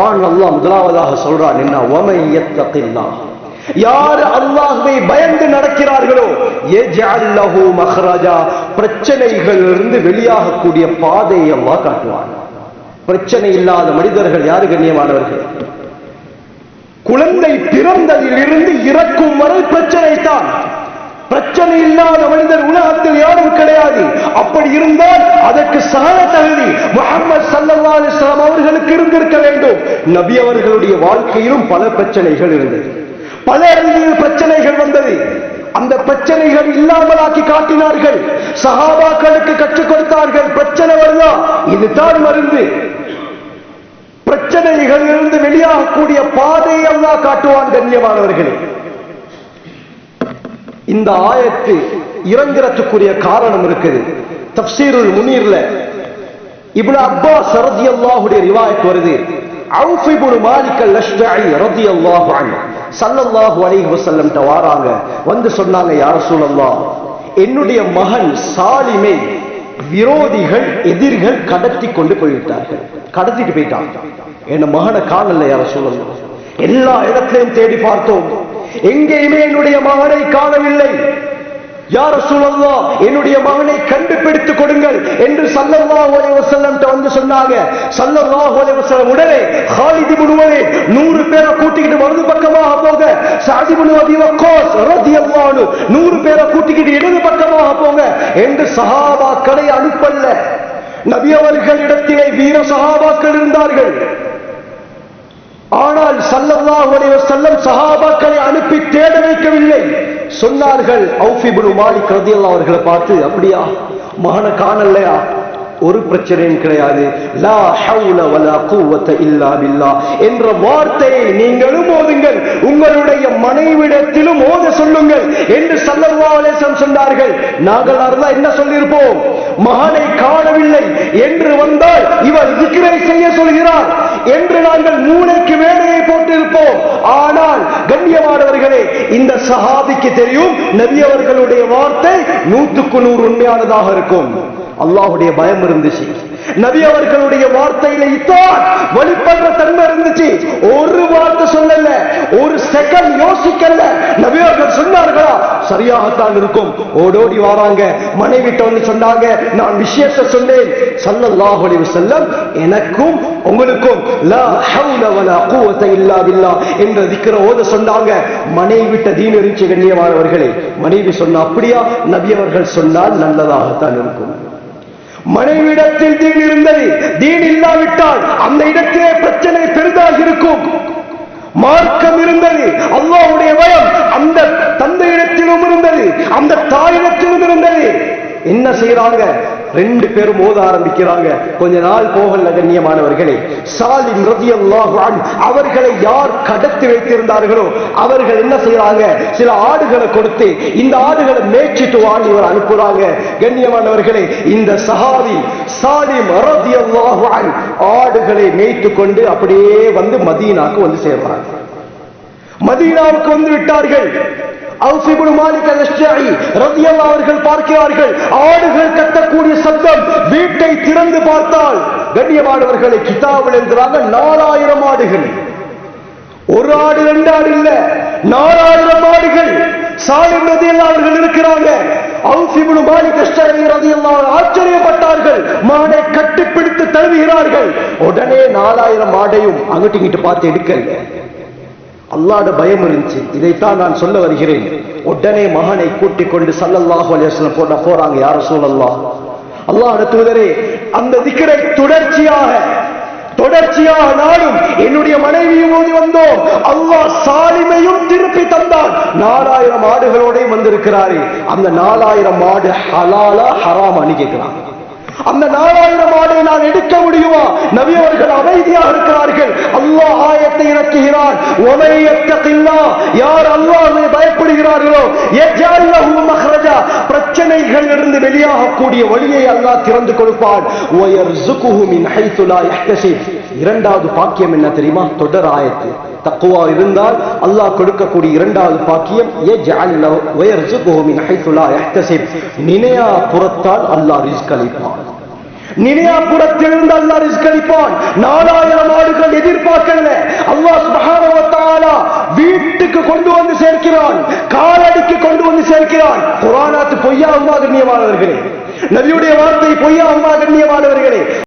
குர்ஆன் அல்லாஹ் முதலாவதாக சொல்றான் என்ன, வமை யத்தகில்லாஹ், யார் அல்லாஹ்வை பயந்து நடக்கிறார்களோ யஜ்அல் லஹு மக்ரஜா, பிரச்சனைகளிலிருந்து வெளியாகக்கூடிய பாதையை அல்லாஹ் காட்டுவான். பிரச்சனை இல்லாத மனிதர்கள் யாரு கண்ணியமானவர்கள்? குழந்தை பிறந்ததிலிருந்து இறக்கும் வரை பிரச்சனை தான். பிரச்சனை இல்லாத மனிதர் உலகத்தில் யாரும் கிடையாது. அப்படி இருந்தால் அதற்கு சகல தகுதி முஹம்மது ஸல்லல்லாஹு அலைஹி வஸல்லம் அவர்களுக்கு இருந்திருக்க வேண்டும். நபி அவர்களுடைய வாழ்க்கையிலும் பல பிரச்சனைகள் இருந்தது, பல இடங்களில் பிரச்சனைகள் வந்தது. அந்த பிரச்சனைகள் இல்லாமலாக்கி காட்டினார்கள், சஹாபாக்களுக்கு கற்றுக் கொடுத்தார்கள். பிரச்சனை வருதா, இதுதான் மருந்து. பிரச்சனைகளிலிருந்து வெளியாகக்கூடிய பாதையை அல்லாஹ் காட்டுவான். கண்ணியமானவர்களே, இந்த ஆயத்து இறங்குறதுக்குரிய காரணம் இருக்குது. தஃப்சீருல் முனீர்ல இப்னு அப்பாஸ் ரலியல்லாஹுடைய ரிவாயத் வருது. அவுஃப் இப்னு மாலிக் அல்-அஷ்ஜஇ ரலியல்லாஹு அன்ஹு ஸல்லல்லாஹு அலைஹி வஸல்லம் வாராங்க, வந்து சொன்னாங்க, யா ரசூலல்லாஹ், என்னுடைய மகன் சாலிமை விரோதிகள் எதிரிகள் கடத்தி கொண்டு போய்விட்டார்கள். கடத்திட்டு போயிட்டாங்க. என் மகனை காணல யா ரசூலல்லாஹ், எல்லா இடத்திலையும் தேடி பார்த்தோம், எங்கேயுமே என்னுடைய மகனை காணவில்லை. யா ரசூலல்லாஹ், என்னுடைய மகனை கண்டுபிடித்துக் கொடுங்கள் என்று ஸல்லல்லாஹு அலைஹி வஸல்லம் வந்து சொன்னாங்க. ஸல்லல்லாஹு அலைஹி வஸல்லம் உடனே காலித் இப்னு வலீத் 100 பேரை கூட்டிக்கிட்டு வலது பக்கமாக போங்க, சஅத் இப்னு அபீ வக்காஸ் ரலியல்லாஹு அன்ஹு 100 பேரை கூட்டிக்கிட்டு இடது பக்கமாக போங்க என்று சஹாபாக்களை அனுப்பல்ல. நபி அவர்களிடத்திலே வீர சஹாபாக்கள் இருந்தார்கள். ஆனால் ஸல்லல்லாஹு அலைஹி வஸல்லம் சஹாபாக்களை அனுப்பி தேட வைக்கவில்லை. சொன்னார்கள், அவுஃப் இப்னு மாலிக் ரலியல்லாஹு அவர்களை பார்த்து, அப்படியா, மகனை காணலையா? ஒரு பிரச்சனையும் கிடையாது, லா ஹவுல வலா குவத இல்லா பில்லாஹ் என்ற வார்த்தையை நீங்களும் ஓதுங்கள், உங்களுடைய மனைவிடத்திலும் ஓத சொல்லுங்கள் என்று ஸல்லல்லாஹு அலைஹி வஸல்லம் சொன்னார்கள். நாங்கள் அர்த்தம் என்ன சொல்லியிருப்போம்? மகனை காணவில்லை என்று வந்தால் இவர் zikரை செய்ய சொல்கிறார் என்று நாங்கள் மூளைக்கு வேலையை போட்டிருப்போம். ஆனால் கண்ணியமானவர்களே, இந்த சஹாபிக்கு தெரியும் நபி அவர்களுடைய வார்த்தை 100க்கு 100 உண்மையானதாக இருக்கும். அல்லாஹ்வுடைய பயம் இருந்துச்சு, நபி அவர்களுடைய வார்த்தையில இத்தான் வெளிப்படுற தன்மை இருந்துச்சு. ஒரு வார்த்தை சொல்லல, ஒரு செகண்ட் யோசிக்கல. நபி அவர்கள் சொன்னார்களா, சரியாகத்தான் இருக்கும். ஓடோடி வராங்க, மனைவிட்ட வந்து சொன்னாங்க, நான் விஷயத்தை சொன்னேன். ஸல்லல்லாஹு அலைஹி வஸல்லம் எனக்கும் உங்களுக்கும் லா ஹவுல வலா குவத இல்லா பில்லாஹ் என்ற zikr ஓத சொன்னாங்க. மனைவிட்ட தீன் இருந்துச்சு. கண்ணியமானவர்களே, மனைவி சொன்னா, அப்படியா? நபி அவர்கள் சொன்னால் நல்லதாகத்தான் இருக்கும். மனைவிடத்தில் தீன் இருந்தது. தீன் இல்லாவிட்டால் அந்த இடத்திலே பிரச்சனை பெரிதாக இருக்கும். மார்க்கம் இருந்தது, அல்லாஹ்வுடைய பயம் அந்த தந்தையிடத்திலும் இருந்தது, அந்த தாயிடத்திலும் இருந்தது. என்ன செய்யறாங்க? 2 பேரும் ஓத ஆரம்பிக்கிறாங்க. கொஞ்ச நாள் போகல கண்ணியமானவர்களே, சாலிம் ரலியல்லாஹு அன்ஹு அவர்களை யார் கடத்தி வைத்திருந்தார்களோ அவர்கள் என்ன செய்யறாங்க? சில ஆடுகளை கொடுத்து இந்த ஆடுகளை மேய்ச்சிட்டு வாங்கி இவர் அனுப்புறாங்க. கண்ணியமானவர்களே, இந்த சஹாபி சாலிம் ரலியல்லாஹு அன்ஹு ஆடுகளை மேய்த்து கொண்டு அப்படியே வந்து மதீனாக்கு வந்து சேர்றாங்க. மதீனாவுக்கு வந்து விட்டார்கள். அவுஃப் இப்னு மாலிக் அல்-அஷ்ஜஇ ரலியல்லாஹு அவர்கள் பார்க்கிறார்கள், ஆடுகள் கத்தக்கூடிய சத்தம். வீட்டை திறந்து பார்த்தால் கண்ணியமானவர்களை கிதாபில் எழுதுறாங்க 4000 ஆடுகள். ஒரு ஆடு 2 ஆடு இல்ல, 4000 ஆடுகள். சாலிம் ரலியல்லாஹு அவர்கள் இருக்கிறாங்க. அவுஃப் இப்னு மாலிக் அல்-அஷ்ஜஇ ரலியல்லாஹு ஆச்சரியப்பட்டார்கள், மானை கட்டிப்பிடித்து தழுவுகிறார்கள். உடனே 4000 ஆடையும் அங்கிட்டு இங்கிட்டு பார்த்து எடுக்கல. அல்லாஹ்வுடைய பயம் இருந்துச்சு. இதைத்தான் நான் சொல்ல வருகிறேன். உடனே மகனை கூட்டிக் கொண்டு ஸல்லல்லாஹு அலைஹி வஸல்லம் போறாங்க. யா ரசூலல்லாஹ், அல்லாஹ்வுடைய தூதரே, அந்த zikரை தொடர்ச்சியாக நானும் என்னுடைய மனைவியும் ஓதி வந்தோம். அல்லாஹ் சாலிமையும் திருப்பி தந்தான். 4000 ஆடுகளோடையும் வந்திருக்கிறாரு. அந்த 4000 ஆடு ஹலாலா ஹராமான்னு கேட்கிறாங்க. அந்த 4000 ஆடை நான் எடுக்க முடியுமா? நபி அவர்கள் அமைதியாக இருக்கிறார்கள். அல்லாஹ் ஆயத்தை இறக்குகிறார், வமை யத்தகில்லாஹ், யார் அல்லாஹ்வை பயப்படுகிறார்களோ யஜ்அல் லஹு மக்ரஜா, பிரச்சனைகளிலிருந்து வெளியாகக்கூடிய வழியை அல்லாஹ் திறந்து கொடுப்பான். வயர்ஸுகுஹு மின் ஹைது லா யஹ்தஸிப். இரண்டாவது பாக்கியம் என்ன தெரியுமா? தொடர் ஆயத்து. தக்வா இருந்தால் அல்லாஹ் கொடுக்கக்கூடிய இரண்டாவது பாக்கியம் யஜ்அல் லஹு வயர்ஸுகுஹு மின் ஹைது லா யஹ்தஸிப். நினையா புறத்தால் அல்லாஹ் ரிஸ்க் அளிப்பான். நினையாபுரத்திலிருந்து அல்லாஹ் ரிஸ்க் அளிப்பான். 4000 ஆடுகள் எதிர்பார்க்கல, அல்லாஹ் சுப்ஹானஹு வ தஆலா வீட்டுக்கு கொண்டு வந்து சேர்க்கிறான், காலடிக்கு கொண்டு வந்து சேர்க்கிறான். குர்ஆனாத்து பொய்யாகுமா கண்ணியமானவர்களே? நபியுடைய வார்த்தை பொய்யாகுமா கண்ணியமானவர்களே?